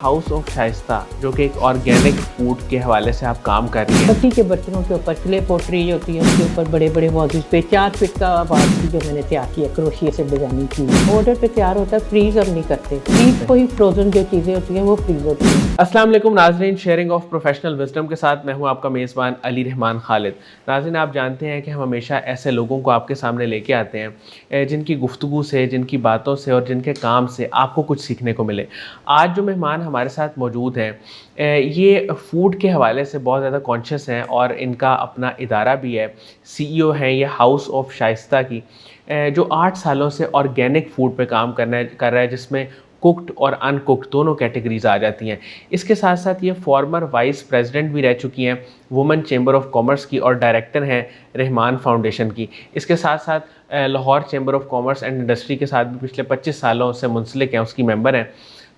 House of Shaista जो कि एक ऑर्गेनिक फूड के हवाले से आप काम कर रही हैं। मिट्टी के बर्तनों के ऊपर क्ले पोट्री होती है, उसके ऊपर बड़े बड़े वाजेस पे 4 फीट का वाज भी जो मैंने तैयार किया क्रोशिया से डिजाइनिंग की। ऑर्डर पे तैयार होता है, फ्रीज हम नहीं करते। फ्रीज को ही फ्रोजन जो चीज़ें होती हैं वो फ्रीज होती हैं। अस्सलाम वालेकुम नाज़रीन, शेयरिंग ऑफ प्रोफेशनल विजडम के साथ मैं हूं आपका मेज़बान अली रहमान खालिद। नाज़रीन, आप जानते हैं कि हम हमेशा ऐसे लोगों को आपके सामने लेके आते हैं जिनकी गुफ्तगू से, जिनकी बातों से और जिनके काम से आपको कुछ सीखने को मिले। आज जो मेहमान हमारे साथ मौजूद हैं ये फ़ूड के हवाले से बहुत ज़्यादा कॉन्शियस हैं और इनका अपना इदारा भी है। CEO हैं ये हाउस ऑफ शाइस्ता की, जो 8 सालों से ऑर्गेनिक फ़ूड पे काम कर रहा है, जिसमें कुक्ड और अनकुक्ड दोनों कैटेगरीज आ जाती हैं। इसके साथ साथ ये फॉर्मर वाइस प्रेसिडेंट भी रह चुकी हैं वुमेन चैम्बर ऑफ कॉमर्स की और डायरेक्टर हैं रहमान फाउंडेशन की। इसके साथ साथ Lahore chamber of commerce and industry के साथ भी पिछले 25 सालों से मुंसलिक हैं, उसकी मेंबर हैं।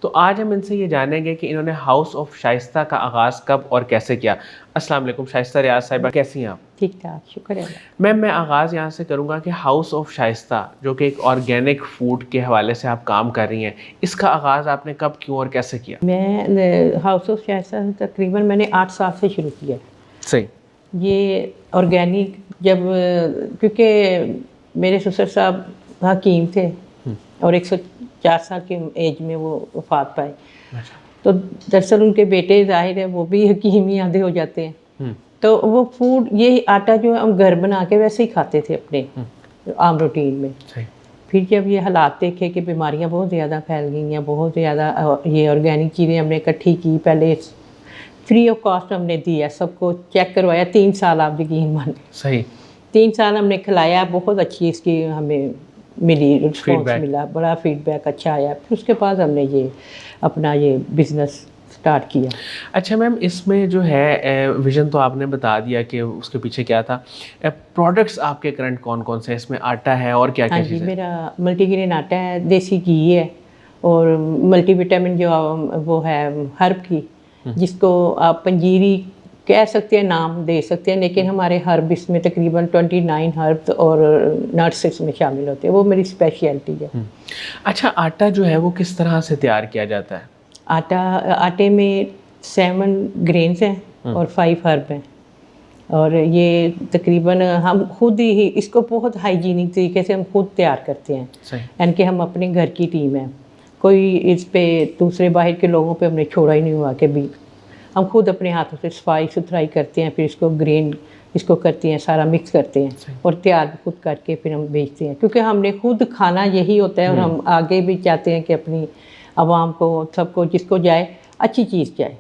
तो आज हम इनसे ये जानेंगे कि इन्होंने हाउस ऑफ शाइस्ता का आगाज़ कब और कैसे किया। अस्सलाम वालेकुम शाइस्ता रियाज साहिबा, कैसी हैं आप? ठीक ठाक, शुक्र है। मैम, मैं आगाज़ यहाँ से करूँगा कि हाउस ऑफ शाइस्ता जो कि एक ऑर्गेनिक फूड के हवाले से आप काम कर रही हैं, इसका आगाज़ आपने कब, क्यों और कैसे किया? मैं हाउस ऑफ शाइस्ता तकरीबन मैंने 8 साल से शुरू किया। सही। ये ऑर्गेनिक जब क्योंकि मेरे ससुर साहब हकीम थे और 104 साल की एज में वो वफात पाए। अच्छा। तो दरअसल उनके बेटे ज़ाहिर है वो भी हकीम ही आधे हो जाते हैं। तो वो फूड ये आटा जो हम घर बना के वैसे ही खाते थे अपने आम रूटीन में। सही। फिर जब ये हालात देखे कि बीमारियां बहुत ज़्यादा फैल गई हैं, बहुत ज़्यादा ये ऑर्गेनिक चीज़ें हमने इकट्ठी की, पहले फ्री ऑफ कॉस्ट हमने दिया, सबको चेक करवाया। 3 साल आप यकीन माने, सही। 3 साल हमने खिलाया, बहुत अच्छी इसकी हमें मिली रिस्पॉन्स Feedback। मिला, बड़ा फीडबैक अच्छा आया। फिर उसके बाद हमने ये अपना ये बिज़नेस स्टार्ट किया। अच्छा मैम, इसमें जो है विज़न तो आपने बता दिया कि उसके पीछे क्या था। प्रोडक्ट्स आपके करंट कौन कौन से हैं? इसमें आटा है और क्या क्या हाँ जी, चीज़ें? मेरा मल्टीग्रेन आटा है, देसी घी है और मल्टीविटामिन जो वो है हर्ब की, जिसको आप पंजीरी कह सकते हैं, नाम दे सकते हैं, लेकिन हमारे हर्ब इसमें तकरीबन 29 हर्ब और नट्स इसमें शामिल होते हैं। वो मेरी स्पेशलिटी है। अच्छा, आटा जो है वो किस तरह से तैयार किया जाता है? आटे में 7 ग्रेन्स हैं और 5 हर्ब हैं और ये तकरीबन हम खुद ही इसको बहुत हाइजीनिक तरीके से हम खुद तैयार करते हैं। सही। यानी कि हम अपने घर की टीम है, कोई इस पे दूसरे बाहर के लोगों पे हमने छोड़ा ही नहीं हुआ कि भी हम खुद अपने हाथों से सफाई सुथराई करते हैं, फिर इसको ग्रेन इसको करते हैं, सारा मिक्स करते हैं और तैयार भी खुद करके फिर हम बेचते हैं, क्योंकि हमने खुद खाना यही होता है और हम आगे भी चाहते हैं कि अपनी आवाम को, सबको, जिसको जाए अच्छी चीज़ जाए।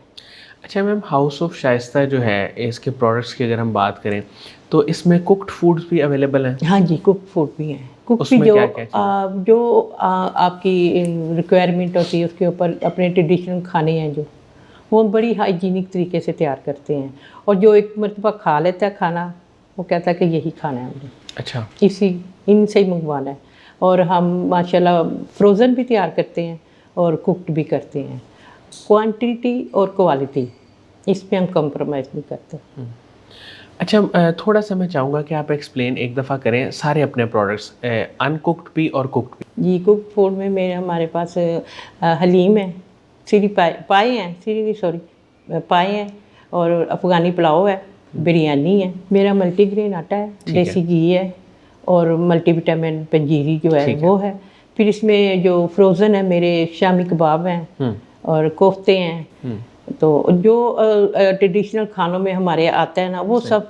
अच्छा मैम, हाउस ऑफ शाइस्ता जो है इसके प्रोडक्ट्स की अगर हम बात करें तो इसमें कुक्ड फूड्स भी अवेलेबल हैं? हाँ जी, कुक फूड भी हैं। कुक भी उसमें जो क्या-क्या चीज़ें? आपकी रिक्वायरमेंट होती है उसके ऊपर अपने ट्रेडिशनल खाने हैं जो वो हम बड़ी हाइजीनिक तरीके से तैयार करते हैं, और जो एक मरतबा खा लेता है खाना वो कहता है कि यही खाना है हमने, अच्छा। इनसे ही मंगवाना है। और हम माशाल्लाह फ्रोज़न भी तैयार करते हैं और कुक्ड भी करते हैं। क्वांटिटी और क्वालिटी इस पे हम कंप्रोमाइज़ नहीं करते। अच्छा, थोड़ा सा मैं चाहूँगा कि आप एक्सप्लेन एक दफ़ा करें सारे अपने प्रोडक्ट्स, अनकुक्ड भी और कुक्ड भी। जी, कुक फूड में हमारे पास हलीम है, सीरी पाए हैं, सीरी सॉरी पाए हैं और अफ़गानी पुलाव है, बिरयानी है। मेरा मल्टीग्रेन आटा है, देसी घी है और मल्टीविटामिन पंजीरी जो है वो है। फिर इसमें जो फ्रोज़न है मेरे शामी कबाब हैं और कोफ्ते हैं। तो जो ट्रेडिशनल खानों में हमारे आता है ना, वो सब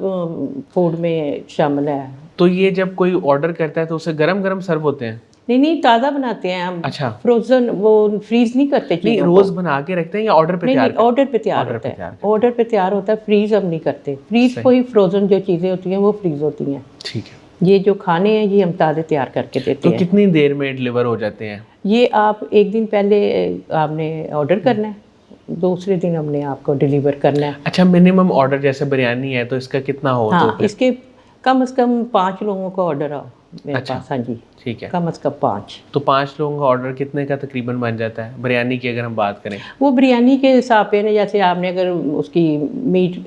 फूड में शामिल है। तो ये जब कोई ऑर्डर करता है तो उसे गरम-गरम सर्व होते हैं? नहीं, ताज़ा बनाते हैं हम। अच्छा। फ्रोज़न वो फ्रीज़ नहीं करते नहीं, चीज़ों रोज़ बना के रखते हैं या ऑर्डर पे नहीं, तैयार नहीं, करते हैं? ऑर्डर पे तैयार ऑर्डर होता पे है। तैयार ऑर्डर पे तैयार होता है, फ्रीज़ हम नहीं करते। फ्रीज़ सही। कोई फ्रोज़न जो चीज़ें होती हैं वो फ्रीज़ होती हैं। ठीक है। ये जो खाने हैं ये हम ताज़े तैयार करके देते तो हैं। कितनी देर में डिलीवर हो जाते हैं? ये आप एक दिन पहले आपने ऑर्डर करना है, दूसरे दिन हमने आपको डिलीवर करना है। अच्छा, मिनिमम ऑर्डर जैसे बिरयानी है तो इसका कितना हो तो हाँ, फिर? इसके कम से कम 5 लोगों का ऑर्डर हो मेरे अच्छा। पास। हाँ जी, ठीक है। कम से कम 5। तो 5 लोगों का ऑर्डर कितने का तकरीबन बन जाता है बिरयानी की अगर हम बात करें? वो बिरयानी के हिसाब पे ना, जैसे आपने अगर उसकी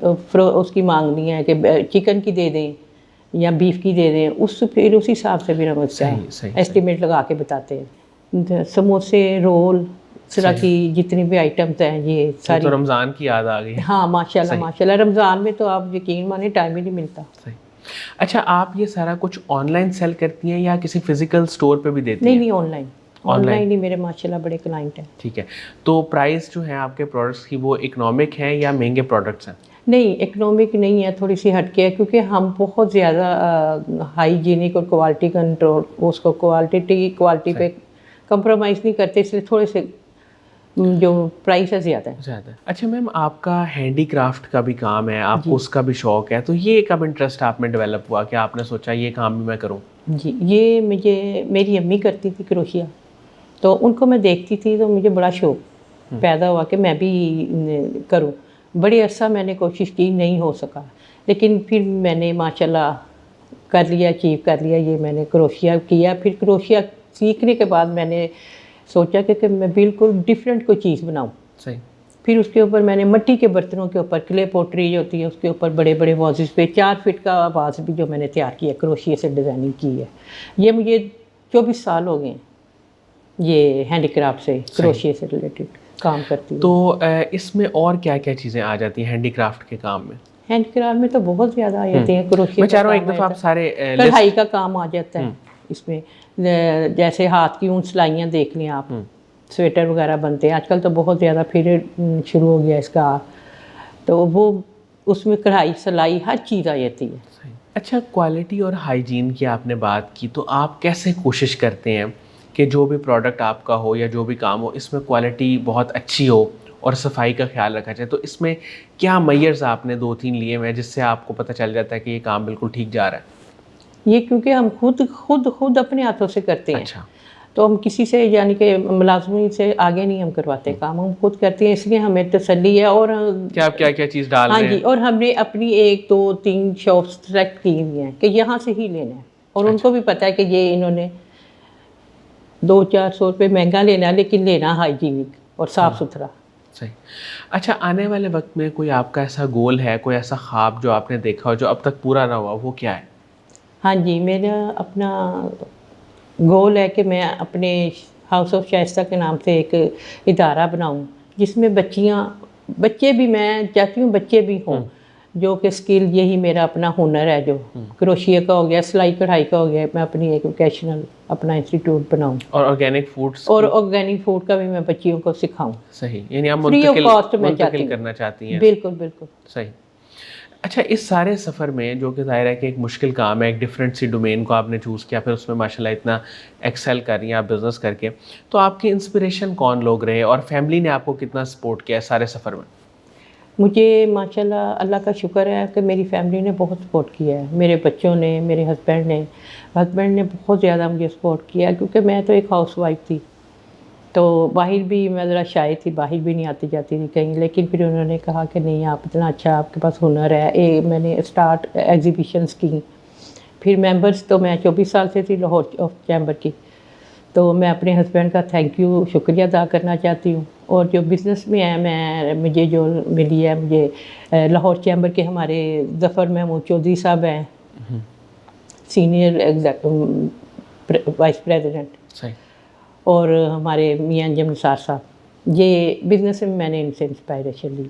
उसकी मांगनी है कि चिकन की दे दें या बीफ की दे दें, फिर उस हिसाब से फिर हम उसका सही, सही, एस्टिमेट लगा के बताते हैं। समोसे, रोल طرح کی جتنی بھی آئٹمس ہیں یہ ساری. تو رمضان کی یاد آ گئی. ہاں ماشاءاللہ ماشاءاللہ, رمضان میں تو آپ یقین مانیں ٹائم ہی نہیں ملتا. صحیح. اچھا آپ یہ سارا کچھ آن لائن سیل کرتی ہیں یا کسی فزیکل اسٹور پہ بھی دیتی ہیں؟ نہیں آن لائن ہی میرے ماشاءاللہ بڑے کلائنٹ ہیں. ٹھیک ہے. تو پرائز جو ہیں آپ کے پروڈکٹس کی وہ اکنامک ہیں یا مہنگے پروڈکٹس ہیں؟ نہیں اکنامک نہیں ہے, تھوڑی سی ہٹ کے ہے, کیونکہ ہم بہت زیادہ ہائیجینک اور کوالٹی کنٹرول اس کو کوالٹی پہ کمپرومائز نہیں کرتے, اس لیے تھوڑے سے جو پرائس ہے زیادہ ہے. اچھا میم آپ کا ہینڈی کرافٹ کا بھی کام ہے, آپ کو اس کا بھی شوق ہے, تو یہ کب انٹرسٹ آپ میں ڈیولپ ہوا کہ آپ نے سوچا یہ کام بھی میں کروں؟ جی یہ مجھے میری امی کرتی تھی کروشیا, تو ان کو میں دیکھتی تھی تو مجھے بڑا شوق پیدا ہوا کہ میں بھی کروں. بڑی عرصہ میں نے کوشش کی, نہیں ہو سکا, لیکن پھر میں نے ماشاءاللہ کر لیا, اچیو کر لیا. یہ میں نے کروشیا کیا, پھر کروشیا سیکھنے کے بعد میں نے سوچا کہ میں بالکل ڈفرینٹ کوئی چیز بناؤں. صحیح. پھر اس کے اوپر میں نے مٹی کے برتنوں کے اوپر کلے پوٹری جو ہوتی ہے اس کے اوپر بڑے بڑے وازز پہ 4 فٹ کا واز بھی جو میں نے تیار کیا کروشیا سے ڈیزائننگ کی ہے. یہ مجھے 24 سال ہو گئے ہیں یہ ہینڈی کرافٹ سے کروشیا سے ریلیٹڈ کام کرتی ہوں. تو اس میں اور کیا کیا چیزیں آ جاتی ہیں ہینڈی کرافٹ کے کام میں؟ ہینڈی کرافٹ میں تو بہت زیادہ آ جاتے ہیں. کروشیا میں چاہ رہا ہوں ایک دفعہ آپ سارے کڑھائی کا کام آ جاتا ہے اس میں, جیسے ہاتھ کی اون سلائیاں دیکھ لیں آپ, سویٹر وغیرہ بنتے ہیں آج کل تو بہت زیادہ پھر شروع ہو گیا اس کا, تو وہ اس میں کڑھائی سلائی ہر چیز آ جاتی ہے. اچھا کوالٹی اور ہائیجین کی آپ نے بات کی, تو آپ کیسے کوشش کرتے ہیں کہ جو بھی پروڈکٹ آپ کا ہو یا جو بھی کام ہو اس میں کوالٹی بہت اچھی ہو اور صفائی کا خیال رکھا جائے؟ تو اس میں کیا میئرز آپ نے 2-3 لیے ہوئے ہیں جس سے آپ کو پتہ چل جاتا ہے کہ یہ کام بالکل ٹھیک جا رہا ہے؟ یہ کیونکہ ہم خود اپنے ہاتھوں سے کرتے ہیں. اچھا. تو ہم کسی سے یعنی کہ ملازمین سے آگے نہیں ہم کرواتے کام, ہم خود کرتے ہیں, اس لیے ہمیں تسلی ہے. اور کیا آپ کیا چیز ڈال رہے ہیں؟ ہاں جی, اور ہم نے اپنی 1 2 3 شاپس سلیکٹ کی ہوئی ہیں کہ یہاں سے ہی لینا ہے, اور ان کو بھی پتہ ہے کہ یہ انہوں نے 200-400 روپے مہنگا لینا ہے لیکن لینا ہائیجینک اور صاف ستھرا. صحیح. اچھا آنے والے وقت میں کوئی آپ کا ایسا گول ہے, کوئی ایسا خواب جو آپ نے دیکھا ہو جو اب تک پورا نہ ہوا, وہ کیا ہے؟ ہاں جی, میرا اپنا گول ہے کہ میں اپنے ہاؤس آف شائستہ کے نام سے ایک ادارہ بناؤں جس میں بچے بھی, میں چاہتی ہوں بچے بھی ہوں جو کہ اسکل, یہی میرا اپنا ہنر ہے جو کروشیا کا ہو گیا, سلائی کڑھائی کا ہو گیا, میں اپنی ایک ووکیشنل اپنا انسٹیٹیوٹ بناؤں. اور آرگینک فوڈس اور آرگینک فوڈ کا بھی میں بچیوں کو سکھاؤں. صحیح, یعنی آپ فری آف کاسٹ میں منتقل کرنا چاہتی ہیں. بالکل. صحیح. اچھا اس سارے سفر میں جو کہ ظاہر ہے کہ ایک مشکل کام ہے, ایک ڈفرینٹ سی ڈومین کو آپ نے چوز کیا, پھر اس میں ماشاءاللہ اتنا ایکسیل کر رہی ہیں آپ بزنس کر کے, تو آپ کی انسپریشن کون لوگ رہے اور فیملی نے آپ کو کتنا سپورٹ کیا ہے سارے سفر میں؟ مجھے ماشاءاللہ اللہ کا شکر ہے کہ میری فیملی نے بہت سپورٹ کیا ہے, میرے بچوں نے, میرے ہسبینڈ نے بہت زیادہ مجھے سپورٹ کیا, کیونکہ میں تو ایک ہاؤس وائف تھی, تو باہر بھی میں ذرا شائع تھی, باہر بھی نہیں آتی جاتی تھی کہیں, لیکن پھر انہوں نے کہا کہ نہیں آپ اتنا اچھا, آپ کے پاس ہنر ہے. میں نے اسٹارٹ ایگزیبیشنس کی, پھر ممبرس تو میں 24 سال سے تھی لاہور آف چیمبر کی, تو میں اپنے ہسبینڈ کا شکریہ ادا کرنا چاہتی ہوں. اور جو بزنس میں ہے مجھے جو ملی ہے, مجھے لاہور چیمبر کے ہمارے ظفر محمود چودھری صاحب ہیں, سینئر وائس پریزیڈنٹ, اور ہمارے میاں انجم نثار صاحب, یہ بزنس میں نے ان سے انسپائریشن لی.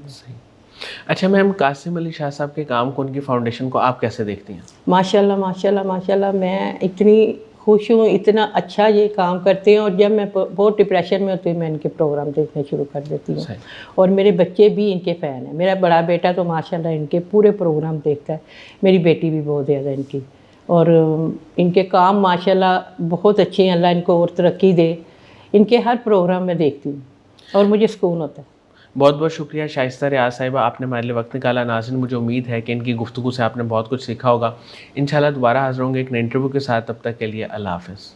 اچھا میم قاسم علی شاہ صاحب کے کام کو, ان کی فاؤنڈیشن کو آپ کیسے دیکھتی ہیں؟ ماشاءاللہ میں اتنی خوش ہوں, اتنا اچھا یہ کام کرتے ہیں, اور جب میں بہت ڈپریشن میں ہوتی ہوں میں ان کے پروگرام دیکھنے شروع کر دیتی ہوں. اور میرے بچے بھی ان کے فین ہیں, میرا بڑا بیٹا تو ماشاءاللہ ان کے پورے پروگرام دیکھتا ہے, میری بیٹی بھی بہت زیادہ ان کی, اور ان کے کام ماشاءاللہ بہت اچھے ہیں, اللہ ان کو اور ترقی دے. ان کے ہر پروگرام میں دیکھتی ہوں اور مجھے سکون ہوتا ہے. بہت بہت شکریہ شائستہ ریاض صاحبہ, آپ نے ہمارے لیے وقت نکالا. ناظرین مجھے امید ہے کہ ان کی گفتگو سے آپ نے بہت کچھ سیکھا ہوگا. انشاءاللہ دوبارہ حاضر ہوں گے ایک نئے انٹرویو کے ساتھ, تب تک کے لیے اللہ حافظ.